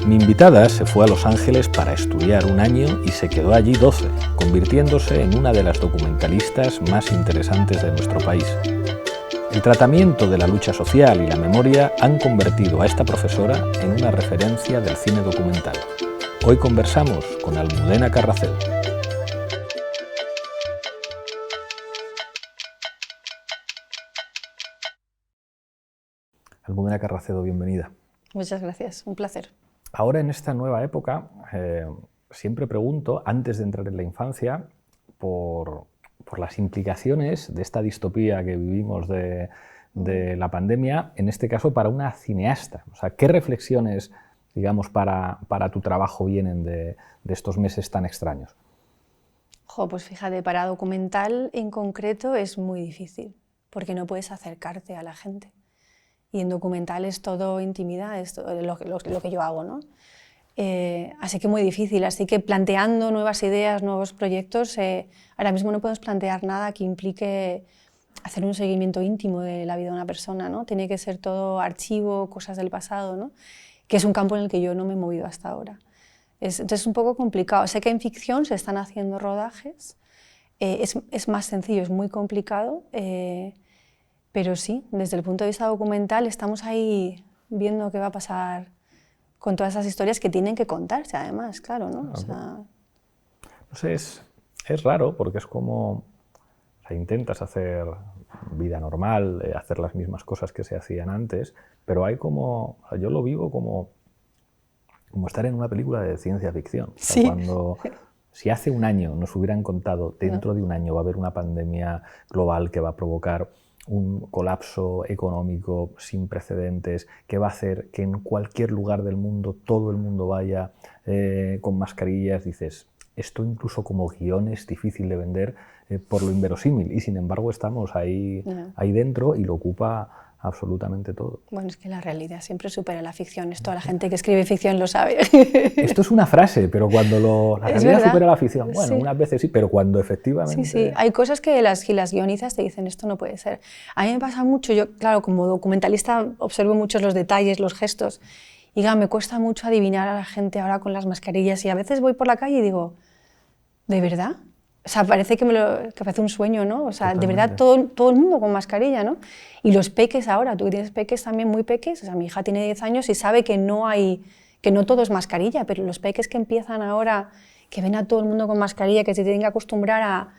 Mi invitada se fue a Los Ángeles para estudiar un año y se quedó allí 12, convirtiéndose en una de las documentalistas más interesantes de nuestro país. El tratamiento de la lucha social y la memoria han convertido a esta profesora en una referencia del cine documental. Hoy conversamos con Almudena Carracedo. Almudena Carracedo, bienvenida. Muchas gracias, un placer. Ahora, en esta nueva época, siempre pregunto, antes de entrar en la infancia, por las implicaciones de esta distopía que vivimos de la pandemia, en este caso para una cineasta. O sea, ¿qué reflexiones, digamos, para tu trabajo vienen de estos meses tan extraños? Pues fíjate, para documental en concreto es muy difícil, porque no puedes acercarte a la gente. Y en documental es todo intimidad, es todo lo que yo hago, ¿no? Así que muy difícil, así que planteando nuevas ideas, nuevos proyectos, ahora mismo no podemos plantear nada que implique hacer un seguimiento íntimo de la vida de una persona, ¿no? Tiene que ser todo archivo, cosas del pasado, ¿no? Que es un campo en el que yo no me he movido hasta ahora. Entonces es un poco complicado. Sé que en ficción se están haciendo rodajes, es más sencillo, es muy complicado, pero sí, desde el punto de vista documental estamos ahí viendo qué va a pasar con todas esas historias que tienen que contarse además, claro, ¿no? O sea... No sé, es raro porque es como, o sea, intentas hacer vida normal, hacer las mismas cosas que se hacían antes, pero hay como, o sea, yo lo vivo como estar en una película de ciencia ficción. O sea, sí. Si hace un año nos hubieran contado, dentro de un año va a haber una pandemia global que va a provocar un colapso económico sin precedentes, que va a hacer que en cualquier lugar del mundo todo el mundo vaya con mascarillas, dices, esto incluso como guión es difícil de vender por lo inverosímil, y sin embargo estamos ahí dentro y lo ocupa absolutamente todo. Bueno, es que la realidad siempre supera la ficción. Esto la gente que escribe ficción lo sabe. Esto es una frase, pero cuando la realidad supera la ficción, bueno, sí. Unas veces sí, pero cuando efectivamente... Sí, hay cosas que las guionistas te dicen, esto no puede ser. A mí me pasa mucho, yo, claro, como documentalista observo mucho los detalles, los gestos, y claro, me cuesta mucho adivinar a la gente ahora con las mascarillas, y a veces voy por la calle y digo, ¿de verdad? O sea, parece que parece un sueño, ¿no? O sea, Totalmente. De verdad todo el mundo con mascarilla, ¿no? Y los peques ahora, tú que tienes peques también muy peques, o sea, mi hija tiene 10 años y sabe que no todo es mascarilla, pero los peques que empiezan ahora, que ven a todo el mundo con mascarilla, que se tienen que acostumbrar a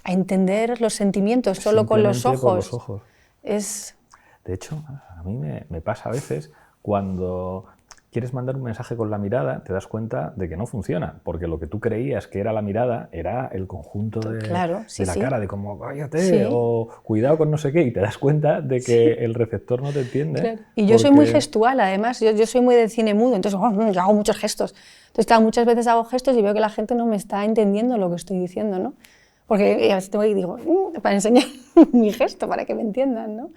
entender los sentimientos solo con los ojos. Por los ojos. Es... De hecho, a mí me pasa a veces cuando quieres mandar un mensaje con la mirada, te das cuenta de que no funciona, porque lo que tú creías que era la mirada era el conjunto de la cara, de como cállate o cuidado con no sé qué, y te das cuenta de que el receptor no te entiende. Claro. Y yo soy muy gestual, además, yo soy muy de cine mudo, entonces yo hago muchos gestos. Entonces, claro, muchas veces hago gestos y veo que la gente no me está entendiendo lo que estoy diciendo, ¿no? Porque a veces digo, para enseñar mi gesto, para que me entiendan, ¿no?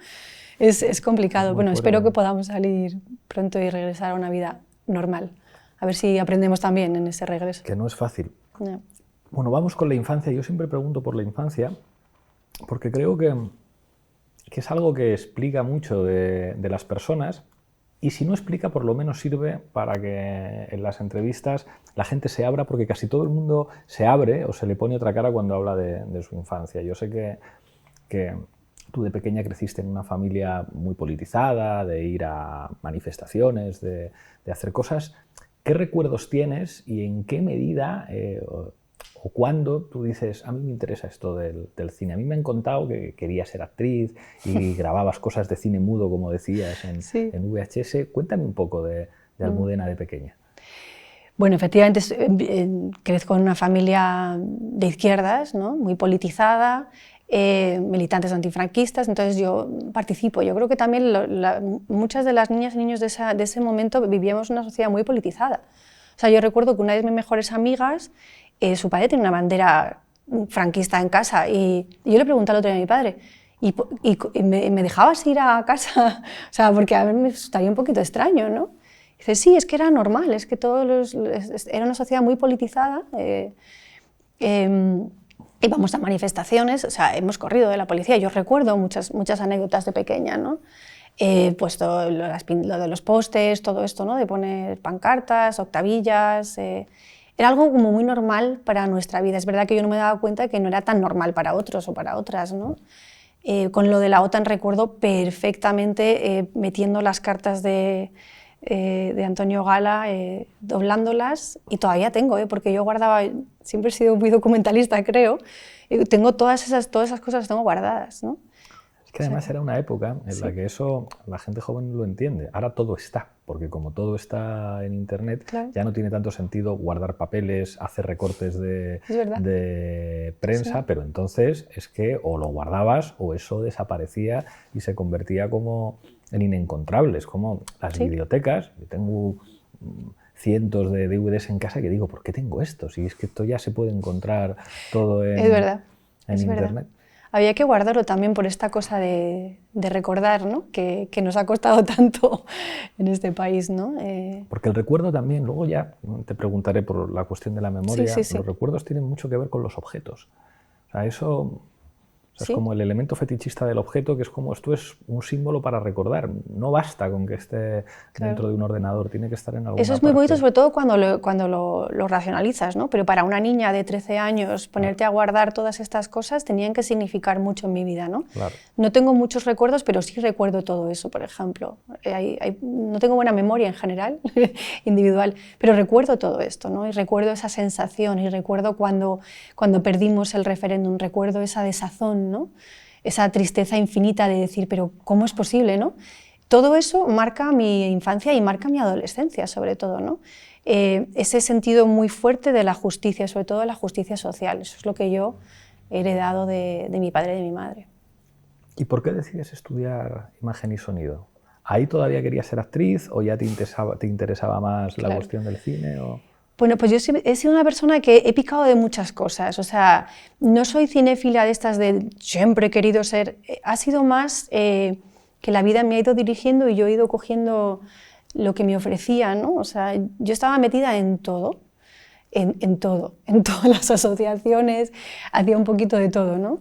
Es complicado. Bueno, espero que podamos salir pronto y regresar a una vida normal. A ver si aprendemos también en ese regreso. Que no es fácil. No. Bueno, vamos con la infancia. Yo siempre pregunto por la infancia porque creo que es algo que explica mucho de las personas, y si no explica, por lo menos sirve para que en las entrevistas la gente se abra, porque casi todo el mundo se abre o se le pone otra cara cuando habla de su infancia. Yo sé que tú de pequeña creciste en una familia muy politizada, de ir a manifestaciones, de hacer cosas. ¿Qué recuerdos tienes y en qué medida o cuándo tú dices, a mí me interesa esto del cine? A mí me han contado que querías ser actriz y grababas cosas de cine mudo, como decías, en VHS. Cuéntame un poco de Almudena de pequeña. Bueno, efectivamente, crezco en una familia de izquierdas, ¿no? Muy politizada, militantes antifranquistas, entonces yo participo. Yo creo que también muchas de las niñas y niños de ese momento vivíamos una sociedad muy politizada. O sea, yo recuerdo que una de mis mejores amigas, su padre tenía una bandera franquista en casa, y yo le pregunté al otro día a mi padre, ¿y me dejabas ir a casa? O sea, porque a mí me estaría un poquito extraño, ¿no? Dice, sí, es que era normal, es que era una sociedad muy politizada. Íbamos a manifestaciones, o sea, hemos corrido de la policía. Yo recuerdo muchas anécdotas de pequeña, ¿no? Pues todo lo de los pósters, todo esto, ¿no? De poner pancartas, octavillas. Era algo como muy normal para nuestra vida. Es verdad que yo no me daba cuenta de que no era tan normal para otros o para otras, ¿no? Con lo de la OTAN recuerdo perfectamente metiendo las cartas de Antonio Gala, doblándolas, y todavía tengo, porque yo guardaba, siempre he sido muy documentalista, creo, tengo todas esas cosas las tengo guardadas, ¿no? Es que además era una época en la que eso la gente joven lo entiende. Ahora todo está, porque como todo está en internet, Claro. ya no tiene tanto sentido guardar papeles, hacer recortes de prensa, pero entonces es que o lo guardabas o eso desaparecía y se convertía como en inencontrables, como las bibliotecas. Yo tengo cientos de DVDs en casa que digo, ¿por qué tengo esto? Si es que esto ya se puede encontrar todo en, es verdad, en internet. Verdad. Había que guardarlo también por esta cosa de recordar, ¿no? que nos ha costado tanto en este país, ¿no? Porque el recuerdo también, luego ya te preguntaré por la cuestión de la memoria, sí. los recuerdos tienen mucho que ver con los objetos. O sea, eso es como el elemento fetichista del objeto, que es como esto es un símbolo para recordar. No basta con que esté dentro de un ordenador, tiene que estar en alguna parte. Eso es muy bonito, sobre todo cuando lo racionalizas, ¿no? Pero para una niña de 13 años, ponerte a guardar todas estas cosas tenían que significar mucho en mi vida, ¿no? Claro. No tengo muchos recuerdos, pero sí recuerdo todo eso, por ejemplo. No tengo buena memoria en general, individual, pero recuerdo todo esto, ¿no? Y recuerdo esa sensación, y recuerdo cuando perdimos el referéndum, recuerdo esa desazón, ¿no? Esa tristeza infinita de decir, pero ¿cómo es posible, no? Todo eso marca mi infancia y marca mi adolescencia, sobre todo, ¿no? Ese sentido muy fuerte de la justicia, sobre todo de la justicia social. Eso es lo que yo he heredado de mi padre y de mi madre. ¿Y por qué decides estudiar imagen y sonido? ¿Ahí todavía querías ser actriz o ya te interesaba más la cuestión del cine? O... Bueno, pues yo he sido una persona que he picado de muchas cosas, o sea, no soy cinéfila de estas de siempre he querido ser, ha sido más que la vida me ha ido dirigiendo y yo he ido cogiendo lo que me ofrecía, ¿no? O sea, yo estaba metida en todo, en todo, en todas las asociaciones, hacía un poquito de todo, ¿no?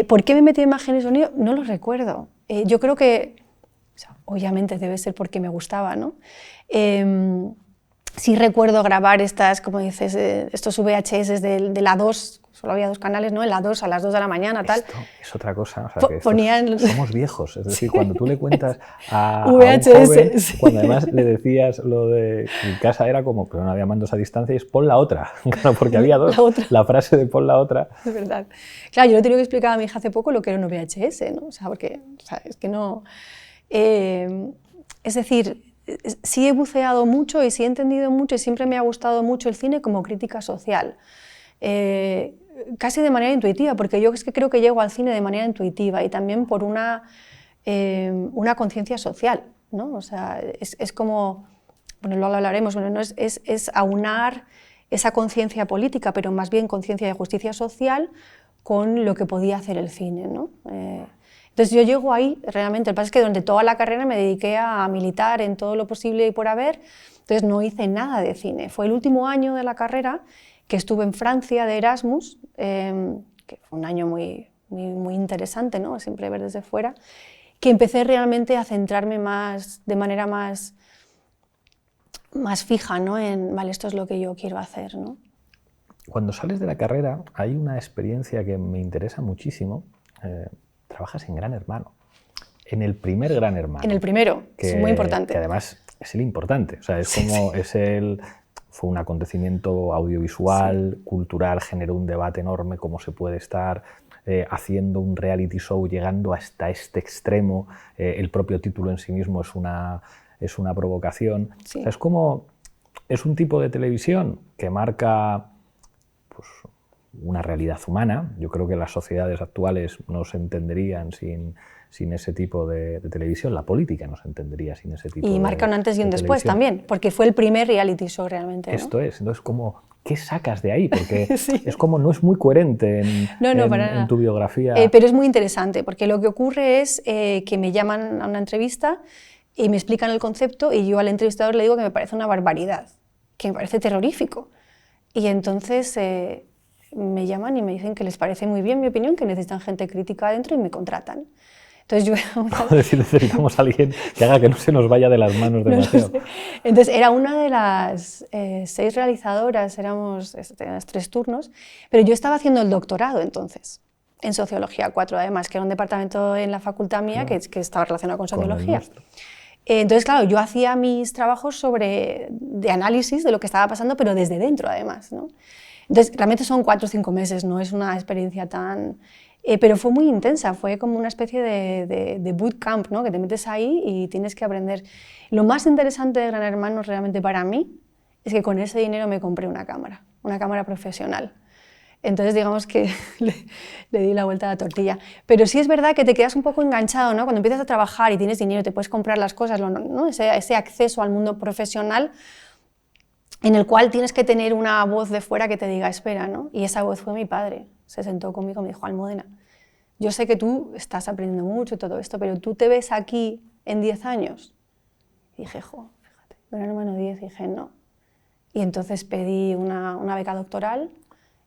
¿Por qué me metí en imagen y sonido? No lo recuerdo. Yo creo que, o sea, obviamente debe ser porque me gustaba, ¿no? Sí recuerdo grabar estas, como dices, estos VHS de la 2, solo había 2 canales, ¿no? En la 2 a las 2 de la mañana, tal. Esto es otra cosa, o sea, que ponían... somos viejos, es decir, cuando tú le cuentas a VHS, un joven, cuando además le decías lo de en casa era como, pero no había mandos a distancia, y es pon la otra, claro, porque había dos, la frase de pon la otra. Es verdad. Claro, yo le he tenido que explicar a mi hija hace poco lo que era un VHS, ¿no? O sea, porque, o sea, es que no... es decir, sí he buceado mucho y sí he entendido mucho y siempre me ha gustado mucho el cine como crítica social. Casi de manera intuitiva, porque yo es que creo que llego al cine de manera intuitiva y también por una conciencia social, ¿no? O sea, es como, bueno, luego hablaremos, bueno, no es aunar esa conciencia política, pero más bien conciencia de justicia social con lo que podía hacer el cine, ¿no? Entonces yo llego ahí, realmente, el que pasa es que durante toda la carrera me dediqué a militar en todo lo posible y por haber, entonces no hice nada de cine. Fue el último año de la carrera que estuve en Francia de Erasmus, que fue un año muy interesante, ¿no? Siempre ver desde fuera, que empecé realmente a centrarme más, de manera más fija, ¿no? En, vale, esto es lo que yo quiero hacer, ¿no? Cuando sales de la carrera hay una experiencia que me interesa muchísimo. Trabajas en Gran Hermano, en el primer Gran Hermano. En el primero, que es muy importante. Que además es el importante, o sea, es como fue un acontecimiento audiovisual, cultural, generó un debate enorme, cómo se puede estar haciendo un reality show llegando hasta este extremo. El propio título en sí mismo es una provocación. Sí. O sea, es un tipo de televisión que marca pues, una realidad humana. Yo creo que las sociedades actuales no se entenderían sin ese tipo de televisión. La política no se entendería sin ese tipo de televisión. Y marca un antes y un después también, porque fue el primer reality show realmente, ¿no? Esto es. Entonces, ¿qué sacas de ahí? Porque sí. Es como no es muy coherente en tu biografía. Pero es muy interesante, porque lo que ocurre es que me llaman a una entrevista y me explican el concepto y yo al entrevistador le digo que me parece una barbaridad, que me parece terrorífico. Y entonces me llaman y me dicen que les parece muy bien mi opinión, que necesitan gente crítica adentro y me contratan. Entonces yo era una... Es decir, necesitamos a alguien que haga que no se nos vaya de las manos demasiado. No sé. Entonces era una de las 6 realizadoras, teníamos 3 turnos, pero yo estaba haciendo el doctorado entonces, en Sociología 4 además, que era un departamento en la facultad mía que estaba relacionado con sociología. Entonces, claro, yo hacía mis trabajos de análisis de lo que estaba pasando, pero desde dentro además, ¿no? Entonces, realmente son 4 o 5 meses, no es una experiencia tan... pero fue muy intensa, fue como una especie de bootcamp, ¿no? Que te metes ahí y tienes que aprender. Lo más interesante de Gran Hermano realmente para mí es que con ese dinero me compré una cámara profesional. Entonces digamos que le di la vuelta a la tortilla. Pero sí es verdad que te quedas un poco enganchado, ¿no? Cuando empiezas a trabajar y tienes dinero, te puedes comprar las cosas, ¿no? Ese acceso al mundo profesional en el cual tienes que tener una voz de fuera que te diga, espera, ¿no? Y esa voz fue mi padre. Se sentó conmigo y me dijo, Almudena, yo sé que tú estás aprendiendo mucho y todo esto, pero ¿tú te ves aquí en 10 años? Y dije, fíjate, Gran Hermano 10, y dije, no. Y entonces pedí una beca doctoral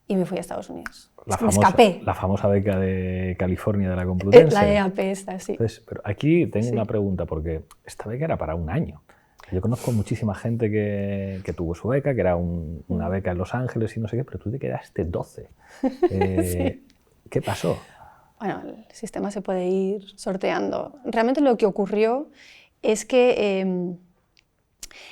y me fui a Estados Unidos. Me escapé. La famosa beca de California de la Complutense. La EAP esta, sí. Entonces, pero aquí tengo una pregunta, porque esta beca era para un año. Yo conozco muchísima gente que tuvo su beca, que era una beca en Los Ángeles y no sé qué, pero tú te quedaste 12. Sí. ¿Qué pasó? Bueno, el sistema se puede ir sorteando. Realmente lo que ocurrió es que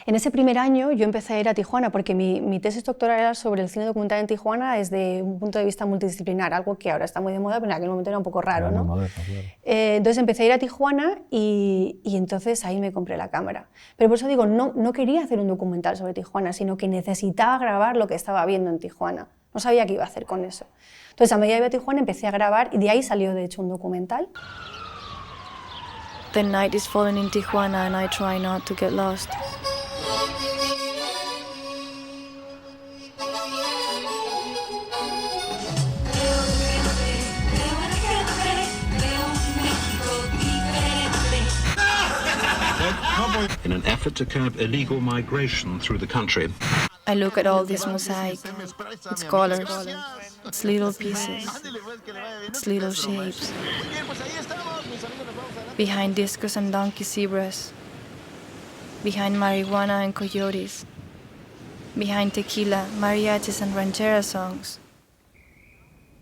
en ese primer año yo empecé a ir a Tijuana porque mi tesis doctoral era sobre el cine documental en Tijuana desde un punto de vista multidisciplinar, algo que ahora está muy de moda, pero en aquel momento era un poco raro, ¿no? Moderno, claro. Entonces empecé a ir a Tijuana y entonces ahí me compré la cámara. Pero por eso digo, no quería hacer un documental sobre Tijuana, sino que necesitaba grabar lo que estaba viendo en Tijuana. No sabía qué iba a hacer con eso. Entonces a medida que iba a Tijuana empecé a grabar y de ahí salió de hecho un documental. The night is falling in Tijuana and I try not to get lost. In an effort to curb illegal migration through the country. I look at all this mosaic, its colors, its little pieces, its little shapes. Behind discos and donkey zebras, behind marijuana and coyotes, behind tequila, mariachis and ranchera songs,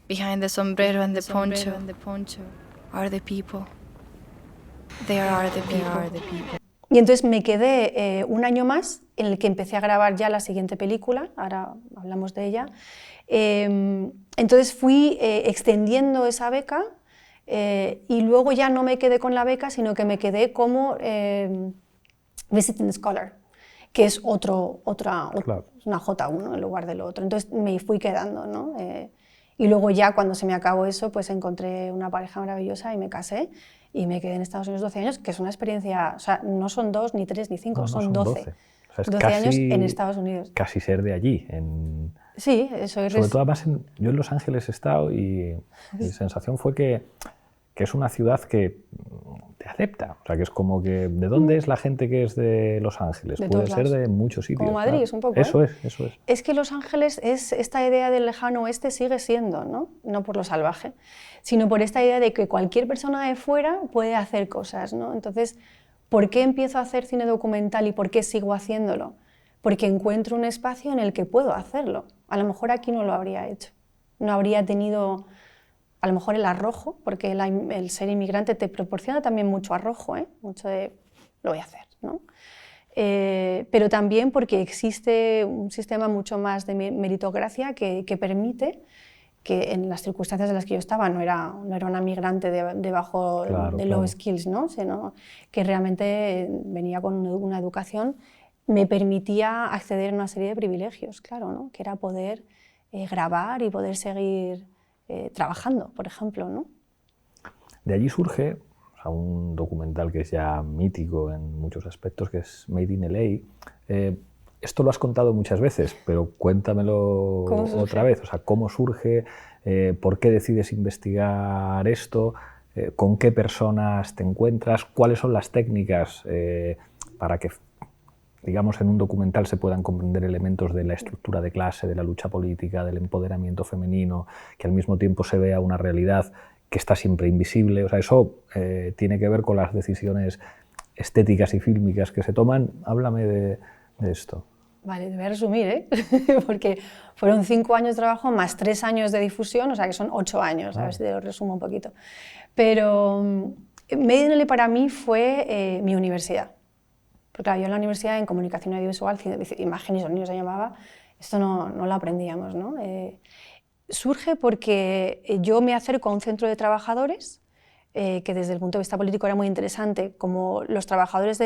behind the sombrero and the poncho are the people. They are the people. Y entonces me quedé un año más en el que empecé a grabar ya la siguiente película, ahora hablamos de ella. Entonces fui extendiendo esa beca y luego ya no me quedé con la beca, sino que me quedé como visiting scholar, que es Claro. una J1 en lugar del otro. Entonces me fui quedando, ¿no? Y luego ya cuando se me acabó eso, pues encontré una pareja maravillosa y me casé. Y me quedé en Estados Unidos 12 años, que es una experiencia, o sea, no son 2, ni 3, ni 5, No, son 12. O sea, es 12 años en Estados Unidos. Casi ser de allí. Sí, eso es. Sobre todo, además, yo en Los Ángeles he estado y mi sensación fue que es una ciudad que te acepta. O sea, que es como que, ¿de dónde es la gente que es de Los Ángeles? De Puede todos ser lados. de muchos sitios. Como Madrid, claro. es un poco. Eso es. Es que Los Ángeles, esta idea del lejano oeste sigue siendo, ¿no? No por lo salvaje, sino por esta idea de que cualquier persona de fuera puede hacer cosas, ¿no? Entonces, ¿por qué empiezo a hacer cine documental y por qué sigo haciéndolo? Porque encuentro un espacio en el que puedo hacerlo. A lo mejor aquí no lo habría hecho. No habría tenido, a lo mejor, el arrojo, porque el ser inmigrante te proporciona también mucho arrojo, mucho de, lo voy a hacer, ¿no? Pero también porque existe un sistema mucho más de meritocracia que permite que en las circunstancias en las que yo estaba no era una migrante de bajo, de low skills, ¿no? Sino que realmente venía con una educación, me permitía acceder a una serie de privilegios, claro, ¿no? Que era poder grabar y poder seguir trabajando, por ejemplo, ¿no? De allí surge un documental que es ya mítico en muchos aspectos, que es Made in LA. Esto lo has contado muchas veces, pero cuéntamelo otra vez. O sea, ¿cómo surge? ¿Por qué decides investigar esto? ¿Con qué personas te encuentras? ¿Cuáles son las técnicas para que, digamos, en un documental se puedan comprender elementos de la estructura de clase, de la lucha política, del empoderamiento femenino, que al mismo tiempo se vea una realidad que está siempre invisible. O sea, eso tiene que ver con las decisiones estéticas y fílmicas que se toman. Háblame de esto. Vale, te voy a resumir, ¿eh? Porque fueron 5 años de trabajo más 3 años de difusión, o sea que son 8 años, a ver si te lo resumo un poquito. Pero Made in LA para mí fue mi universidad. Porque claro, yo en la universidad en comunicación audiovisual, imagen y sonido se llamaba, esto no lo aprendíamos, ¿no? Surge porque yo me acerco a un centro de trabajadores que desde el punto de vista político era muy interesante. Como los trabajadores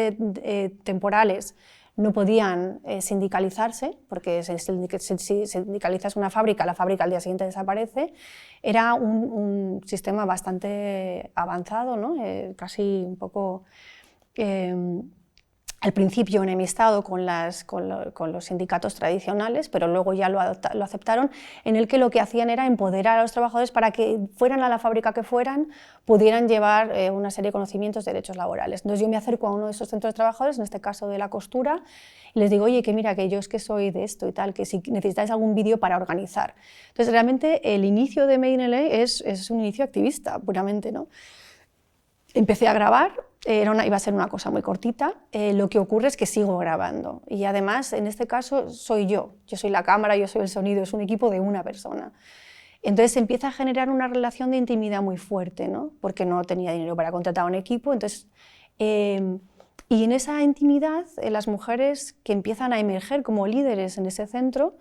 temporales no podían sindicalizarse, porque si sindicalizas una fábrica, la fábrica al día siguiente desaparece, era un sistema bastante avanzado, ¿no? Casi un poco al principio enemistado con los sindicatos tradicionales, pero luego ya lo aceptaron, en el que lo que hacían era empoderar a los trabajadores para que fueran a la fábrica que fueran, pudieran llevar una serie de conocimientos de derechos laborales. Entonces yo me acerco a uno de esos centros de trabajadores, en este caso de la costura, y les digo, oye, que mira, que yo es que soy de esto y tal, que si necesitáis algún vídeo para organizar. Entonces realmente el inicio de Made in LA es un inicio activista, puramente, ¿no? Empecé a grabar, iba a ser una cosa muy cortita, lo que ocurre es que sigo grabando y además en este caso soy yo soy la cámara, yo soy el sonido, es un equipo de una persona. Entonces se empieza a generar una relación de intimidad muy fuerte, ¿no? Porque no tenía dinero para contratar a un equipo, entonces, y en esa intimidad las mujeres que empiezan a emerger como líderes en ese centro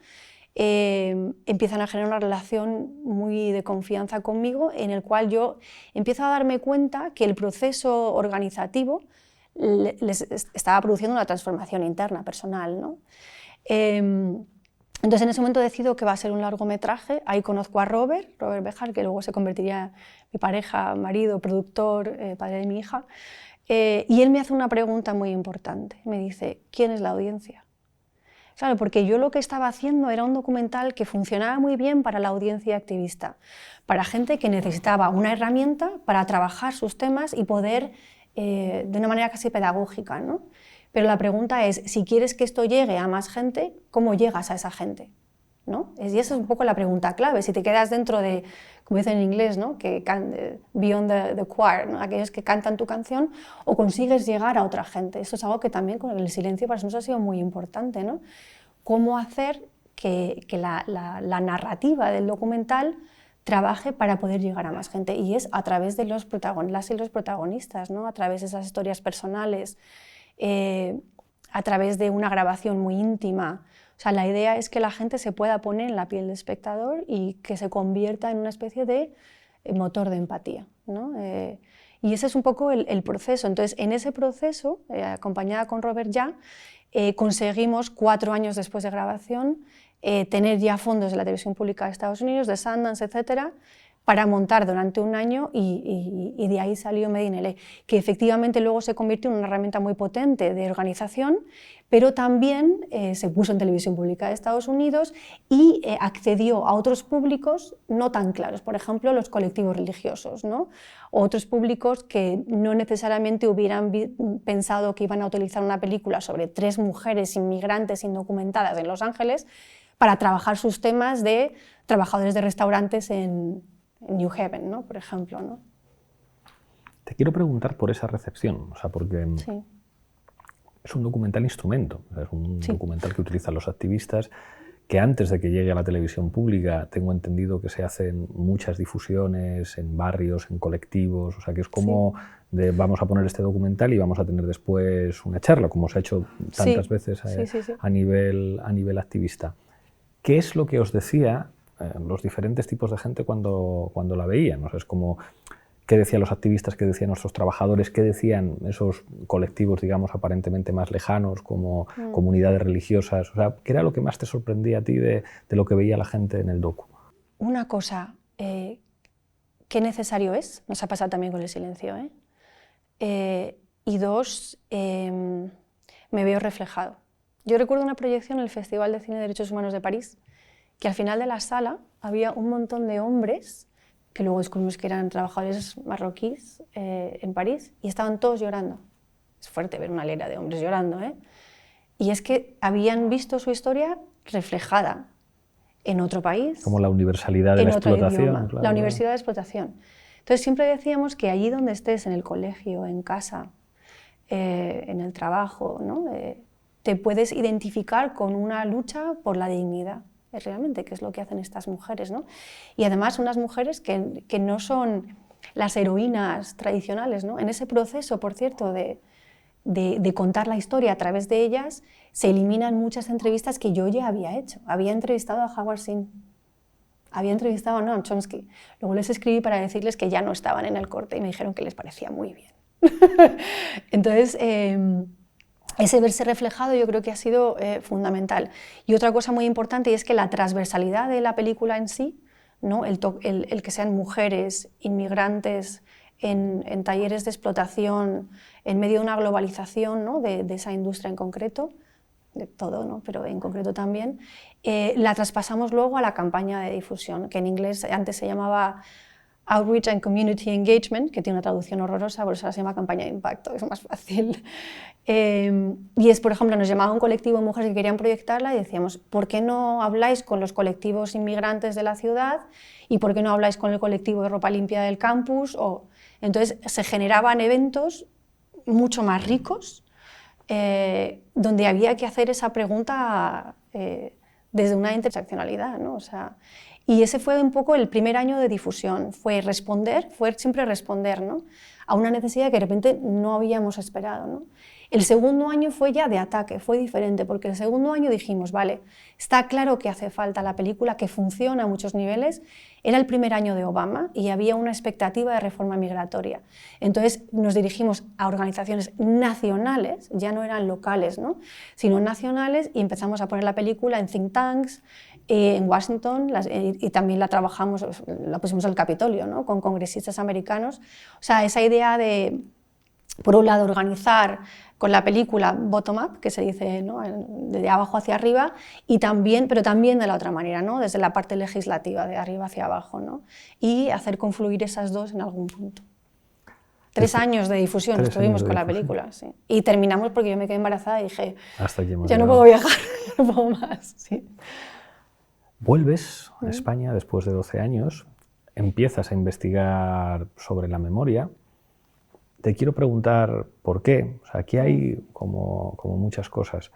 empiezan a generar una relación muy de confianza conmigo, en el cual yo empiezo a darme cuenta que el proceso organizativo les estaba produciendo una transformación interna, personal, ¿no? Entonces en ese momento decido que va a ser un largometraje, ahí conozco a Robert Bejar, que luego se convertiría en mi pareja, marido, productor, padre de mi hija, y él me hace una pregunta muy importante, me dice, ¿quién es la audiencia? Claro, porque yo lo que estaba haciendo era un documental que funcionaba muy bien para la audiencia activista, para gente que necesitaba una herramienta para trabajar sus temas y poder, de una manera casi pedagógica, ¿no? Pero la pregunta es, si quieres que esto llegue a más gente, ¿cómo llegas a esa gente? ¿No? Y esa es un poco la pregunta clave. Si te quedas dentro de, como dicen en inglés, ¿no? Que beyond the choir, ¿no? Aquellos que cantan tu canción, o consigues llegar a otra gente. Eso es algo que también con el silencio para nosotros ha sido muy importante, ¿no? Cómo hacer que la narrativa del documental trabaje para poder llegar a más gente. Y es a través de las y los protagonistas, ¿no? A través de esas historias personales, a través de una grabación muy íntima. O sea, la idea es que la gente se pueda poner en la piel del espectador y que se convierta en una especie de motor de empatía, ¿no? Y ese es un poco el proceso. Entonces, en ese proceso, acompañada con Robert conseguimos 4 años después de grabación tener ya fondos de la televisión pública de Estados Unidos, de Sundance, etcétera, para montar durante un año y de ahí salió Made in LA, que efectivamente luego se convirtió en una herramienta muy potente de organización, pero también se puso en televisión pública de Estados Unidos y accedió a otros públicos no tan claros, por ejemplo los colectivos religiosos, ¿no? O otros públicos que no necesariamente hubieran pensado que iban a utilizar una película sobre 3 mujeres inmigrantes indocumentadas en Los Ángeles para trabajar sus temas de trabajadores de restaurantes en New Haven, ¿no? Por ejemplo, ¿no? Te quiero preguntar por esa recepción, o sea, porque sí. Es un documental instrumento, o sea, es un sí. documental que utilizan los activistas, que antes de que llegue a la televisión pública tengo entendido que se hacen muchas difusiones en barrios, en colectivos, o sea, que es como de vamos a poner este documental y vamos a tener después una charla, como se ha hecho tantas veces a nivel activista. ¿Qué es lo que os decía los diferentes tipos de gente cuando la veían? O sea, es como, ¿qué decían los activistas, qué decían nuestros trabajadores, qué decían esos colectivos, digamos, aparentemente más lejanos, como comunidades religiosas? O sea, ¿qué era lo que más te sorprendía a ti de lo que veía la gente en el docu? Una cosa, ¿qué necesario es? Nos ha pasado también con el silencio, y 2, me veo reflejado. Yo recuerdo una proyección en el Festival de Cine de Derechos Humanos de París, que al final de la sala había un montón de hombres, que luego descubrimos que eran trabajadores marroquíes en París, y estaban todos llorando. Es fuerte ver una hilera de hombres llorando, Y es que habían visto su historia reflejada en otro país. Como la universalidad de la explotación. Claro, la universalidad de la explotación. Entonces siempre decíamos que allí donde estés, en el colegio, en casa, en el trabajo, ¿no? Te puedes identificar con una lucha por la dignidad, realmente, que es lo que hacen estas mujeres, ¿no? Y además unas mujeres que no son las heroínas tradicionales, ¿no? En ese proceso, por cierto, de contar la historia a través de ellas, se eliminan muchas entrevistas que yo ya había hecho. Había entrevistado a Howard Zinn, había entrevistado a Noam Chomsky. Luego les escribí para decirles que ya no estaban en el corte y me dijeron que les parecía muy bien. Entonces, ese verse reflejado yo creo que ha sido fundamental. Y otra cosa muy importante y es que la transversalidad de la película en sí, ¿no? el que sean mujeres, inmigrantes, en talleres de explotación, en medio de una globalización, ¿no? de esa industria en concreto, de todo, ¿no? Pero en concreto también, la traspasamos luego a la campaña de difusión, que en inglés antes se llamaba Outreach and Community Engagement, que tiene una traducción horrorosa, por eso se llama campaña de impacto, es más fácil. Y es, por ejemplo, nos llamaba un colectivo de mujeres que querían proyectarla y decíamos, ¿por qué no habláis con los colectivos inmigrantes de la ciudad? ¿Y por qué no habláis con el colectivo de ropa limpia del campus? Entonces se generaban eventos mucho más ricos, donde había que hacer esa pregunta desde una interseccionalidad, ¿no? O sea, y ese fue un poco el primer año de difusión, fue siempre responder, ¿no? A una necesidad que de repente no habíamos esperado, ¿no? El segundo año fue ya de ataque, fue diferente, porque el segundo año dijimos, vale, está claro que hace falta la película, que funciona a muchos niveles. Era el primer año de Obama y había una expectativa de reforma migratoria. Entonces nos dirigimos a organizaciones nacionales, ya no eran locales, ¿no? Sino nacionales, y empezamos a poner la película en think tanks, en Washington, y también la trabajamos, la pusimos en el Capitolio, ¿no? Con congresistas americanos. O sea, esa idea de, por un lado, organizar con la película bottom-up, que se dice, ¿no? De abajo hacia arriba, pero también de la otra manera, ¿no? Desde la parte legislativa, de arriba hacia abajo, ¿no? Y hacer confluir esas dos en algún punto. 3 años de difusión estuvimos con la película, sí. Y terminamos porque yo me quedé embarazada y dije, ya no puedo viajar, no puedo más. Sí. Vuelves a España después de 12 años, empiezas a investigar sobre la memoria. Te quiero preguntar por qué. O sea, aquí hay como muchas cosas.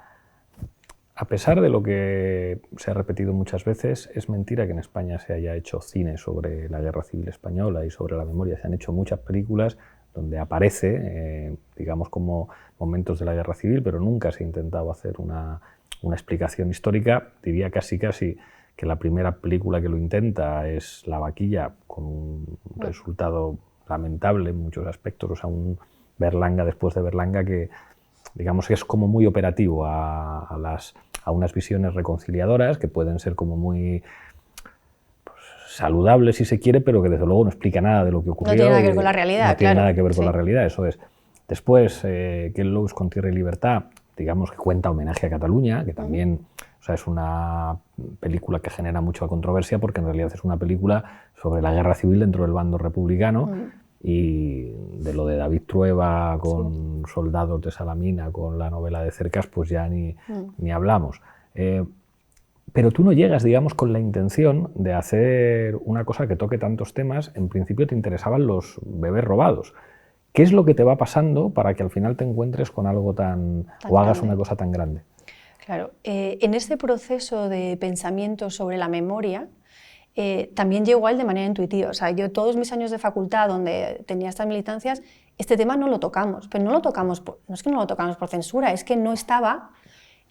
A pesar de lo que se ha repetido muchas veces, es mentira que en España se haya hecho cine sobre la Guerra Civil Española y sobre la memoria. Se han hecho muchas películas donde aparece, digamos, como momentos de la Guerra Civil, pero nunca se ha intentado hacer una explicación histórica. Diría casi que la primera película que lo intenta es La Vaquilla, con un resultado lamentable en muchos aspectos, o sea, un Berlanga después de Berlanga que, digamos, que es como muy operativo a unas visiones reconciliadoras que pueden ser como muy saludables si se quiere, pero que desde luego no explica nada de lo que ocurrió. No tiene nada que ver con la realidad, No tiene claro. nada que ver con la realidad, eso es. Después, Ken Loach con Tierra y Libertad, digamos que cuenta homenaje a Cataluña, que también, o sea, es una película que genera mucha controversia porque en realidad es una película sobre la guerra civil dentro del bando republicano y de lo de David Trueba con soldados de Salamina, con la novela de Cercas, pues ya ni hablamos. Pero tú no llegas, digamos, con la intención de hacer una cosa que toque tantos temas. En principio te interesaban los bebés robados. ¿Qué es lo que te va pasando para que al final te encuentres con algo tan o hagas grande. una cosa tan grande? Claro, en este proceso de pensamiento sobre la memoria, también llegó a él de manera intuitiva. O sea, yo todos mis años de facultad donde tenía estas militancias, este tema no lo tocamos, pero no es que no lo tocamos por censura, es que no estaba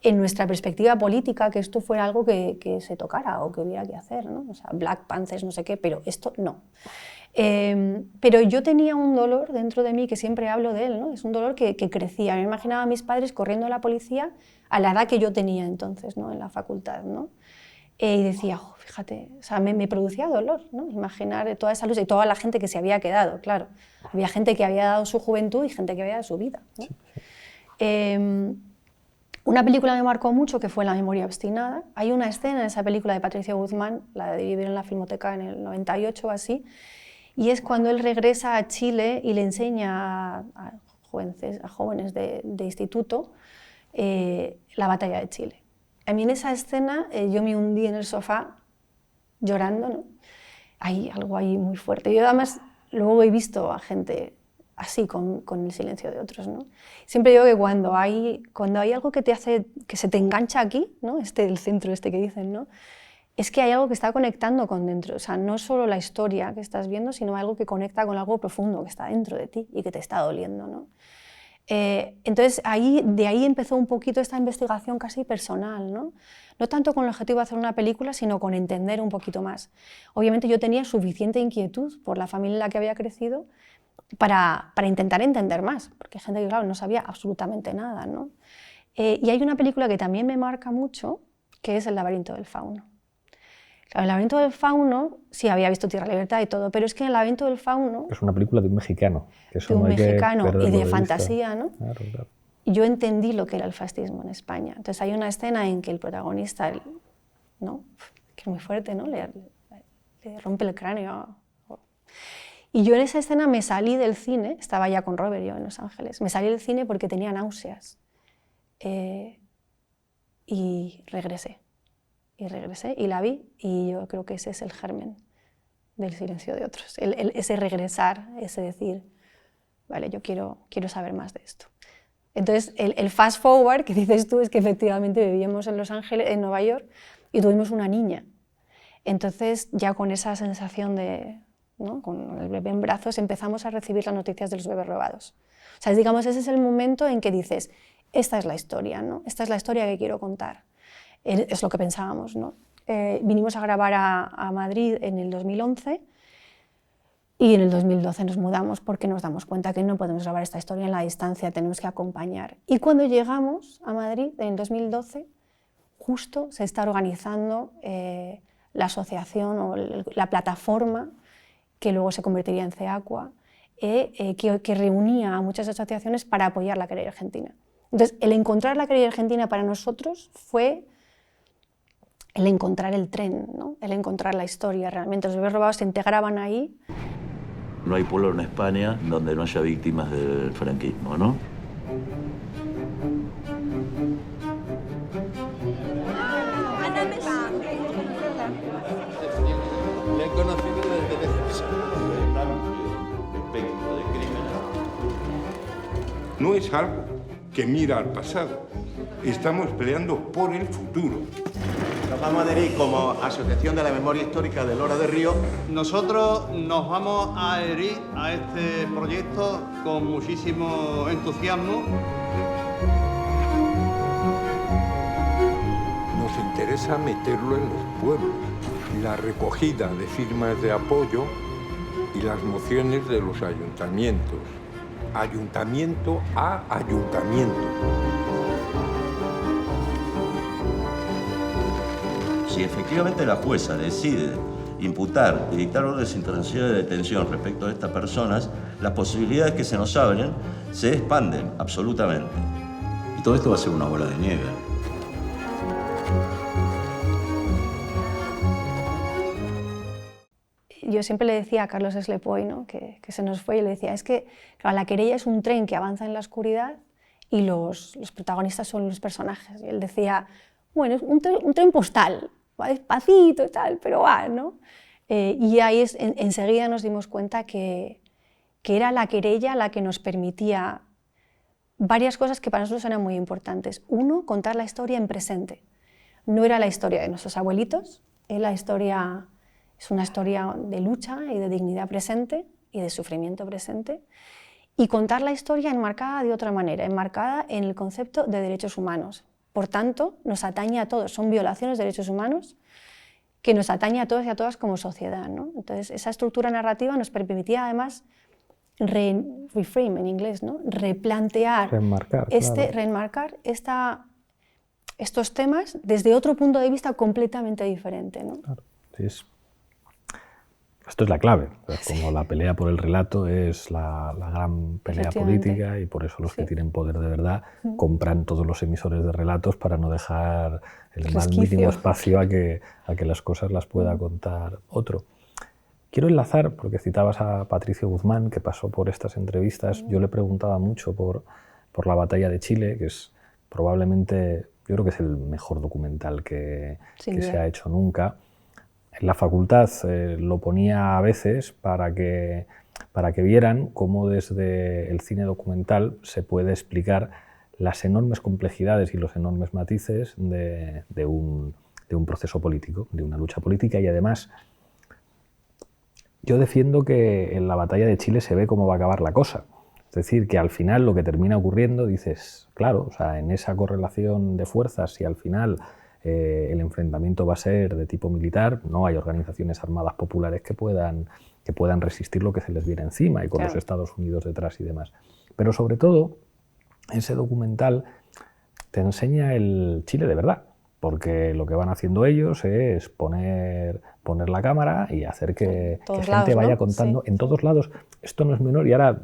en nuestra perspectiva política que esto fuera algo que se tocara o que hubiera que hacer, ¿no? O sea, Black Panthers, no sé qué, pero esto no. Pero yo tenía un dolor dentro de mí, que siempre hablo de él, ¿no? Es un dolor que crecía. Me imaginaba a mis padres corriendo a la policía a la edad que yo tenía entonces, ¿no? En la facultad, ¿no? Y decía, oh, fíjate, o sea, me producía dolor, ¿no? Imaginar toda esa lucha y toda la gente que se había quedado, claro. Había gente que había dado su juventud y gente que había dado su vida, ¿no? Sí. Una película me marcó mucho, que fue La memoria obstinada. Hay una escena en esa película de Patricia Guzmán, la de Vivir en la Filmoteca en el 98 o así, y es cuando él regresa a Chile y le enseña a jóvenes de instituto la batalla de Chile. A mí en esa escena yo me hundí en el sofá llorando, ¿no? Hay algo ahí muy fuerte. Yo además luego he visto a gente así con el silencio de otros, ¿no? Siempre digo que cuando hay algo que te hace, que se te engancha aquí, ¿no? El centro que dicen, ¿no? Es que hay algo que está conectando con dentro. O sea, no solo la historia que estás viendo, sino algo que conecta con algo profundo que está dentro de ti y que te está doliendo, ¿no? Entonces, de ahí empezó un poquito esta investigación casi personal, ¿no? No tanto con el objetivo de hacer una película, sino con entender un poquito más. Obviamente yo tenía suficiente inquietud por la familia en la que había crecido para intentar entender más, porque hay gente que, claro, no sabía absolutamente nada, ¿no? Y hay una película que también me marca mucho, que es El laberinto del fauno. Claro, El laberinto del fauno, sí, había visto Tierra de Libertad y todo, pero es que en El laberinto del fauno... Es una película de un mexicano. Que eso de un no hay mexicano que y de vista. fantasía, ¿no? Claro, claro. Yo entendí lo que era el fascismo en España. Entonces hay una escena en que el protagonista, ¿no? Que es muy fuerte, ¿no? Le rompe el cráneo. Y yo en esa escena me salí del cine, estaba ya con Robert yo en Los Ángeles, me salí del cine porque tenía náuseas. Y regresé y la vi, y yo creo que ese es el germen del silencio de otros. Ese regresar, ese decir, vale, yo quiero saber más de esto. Entonces, el fast forward que dices tú es que efectivamente vivíamos en Los Ángeles, en Nueva York, y tuvimos una niña. Entonces, ya con esa sensación de, ¿no? Con el bebé en brazos, empezamos a recibir las noticias de los bebés robados. O sea, digamos, ese es el momento en que dices, esta es la historia, ¿no? Esta es la historia que quiero contar. Es lo que pensábamos, ¿no? Vinimos a grabar a Madrid en el 2011 y en el 2012 nos mudamos porque nos damos cuenta que no podemos grabar esta historia en la distancia, tenemos que acompañar. Y cuando llegamos a Madrid en el 2012, justo se está organizando la asociación o la plataforma que luego se convertiría en CEACUA, que reunía a muchas asociaciones para apoyar la querella argentina. Entonces, el encontrar la querella argentina para nosotros fue el encontrar el tren, ¿no? El encontrar la historia. Realmente los bebés robados se integraban ahí. No hay pueblo en España donde no haya víctimas del franquismo, ¿no? Le he conocido desde lejos. Respecto de crímenes. No es algo que mira al pasado. Estamos peleando por el futuro. Nos vamos a adherir como Asociación de la Memoria Histórica de Lora de Río. Nosotros nos vamos a adherir a este proyecto con muchísimo entusiasmo. Nos interesa meterlo en los pueblos, la recogida de firmas de apoyo y las mociones de los ayuntamientos. Ayuntamiento a ayuntamiento. Si efectivamente la jueza decide imputar y dictar órdenes internacionales de detención respecto a estas personas, las posibilidades que se nos abren se expanden absolutamente. Y todo esto va a ser una bola de nieve. Yo siempre le decía a Carlos Eslepoy, ¿no? que se nos fue, y le decía, es que claro, la querella es un tren que avanza en la oscuridad y los protagonistas son los personajes. Y él decía, bueno, es un tren postal, va despacito y tal, pero va, ¿no? Y ahí enseguida nos dimos cuenta que era la querella la que nos permitía varias cosas que para nosotros eran muy importantes. Uno, contar la historia en presente. No era la historia de nuestros abuelitos, es una historia de lucha y de dignidad presente y de sufrimiento presente, y contar la historia enmarcada de otra manera, enmarcada en el concepto de derechos humanos. Por tanto, nos atañe a todos, son violaciones de derechos humanos que nos atañe a todos y a todas como sociedad, ¿no? Entonces, esa estructura narrativa nos permitía además reframe en inglés, ¿no? Replantear, reenmarcar estos temas desde otro punto de vista completamente diferente, ¿no? Claro, sí, esto es la clave. Como la pelea por el relato es la gran pelea política, y por eso los que tienen poder de verdad compran todos los emisores de relatos para no dejar el más mínimo espacio a que las cosas las pueda contar otro. Quiero enlazar, porque citabas a Patricio Guzmán, que pasó por estas entrevistas. Yo le preguntaba mucho por la batalla de Chile, que es probablemente, yo creo que es el mejor documental que se ha hecho nunca. En la facultad lo ponía a veces para que vieran cómo desde el cine documental se puede explicar las enormes complejidades y los enormes matices de un proceso político, de una lucha política. Y además, yo defiendo que en la batalla de Chile se ve cómo va a acabar la cosa. Es decir, que al final lo que termina ocurriendo, dices, claro, o sea, en esa correlación de fuerzas, si al final el enfrentamiento va a ser de tipo militar, no hay organizaciones armadas populares que puedan resistir lo que se les viene encima, y con los Estados Unidos detrás y demás. Pero sobre todo, ese documental te enseña el Chile de verdad, porque lo que van haciendo ellos es poner la cámara y hacer que gente vaya contando en todos lados. Esto no es menor, y ahora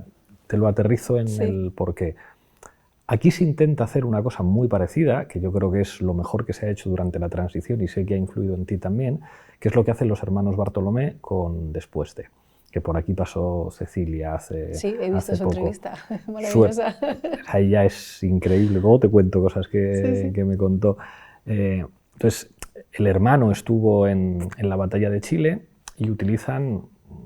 te lo aterrizo en el porqué. Aquí se intenta hacer una cosa muy parecida, que yo creo que es lo mejor que se ha hecho durante la transición y sé que ha influido en ti también, que es lo que hacen los hermanos Bartolomé con Después de, que por aquí pasó Cecilia hace poco. Sí, he visto su entrevista, maravillosa. Ahí ya es increíble, luego te cuento cosas que me contó. Entonces, el hermano estuvo en la batalla de Chile y utilizan,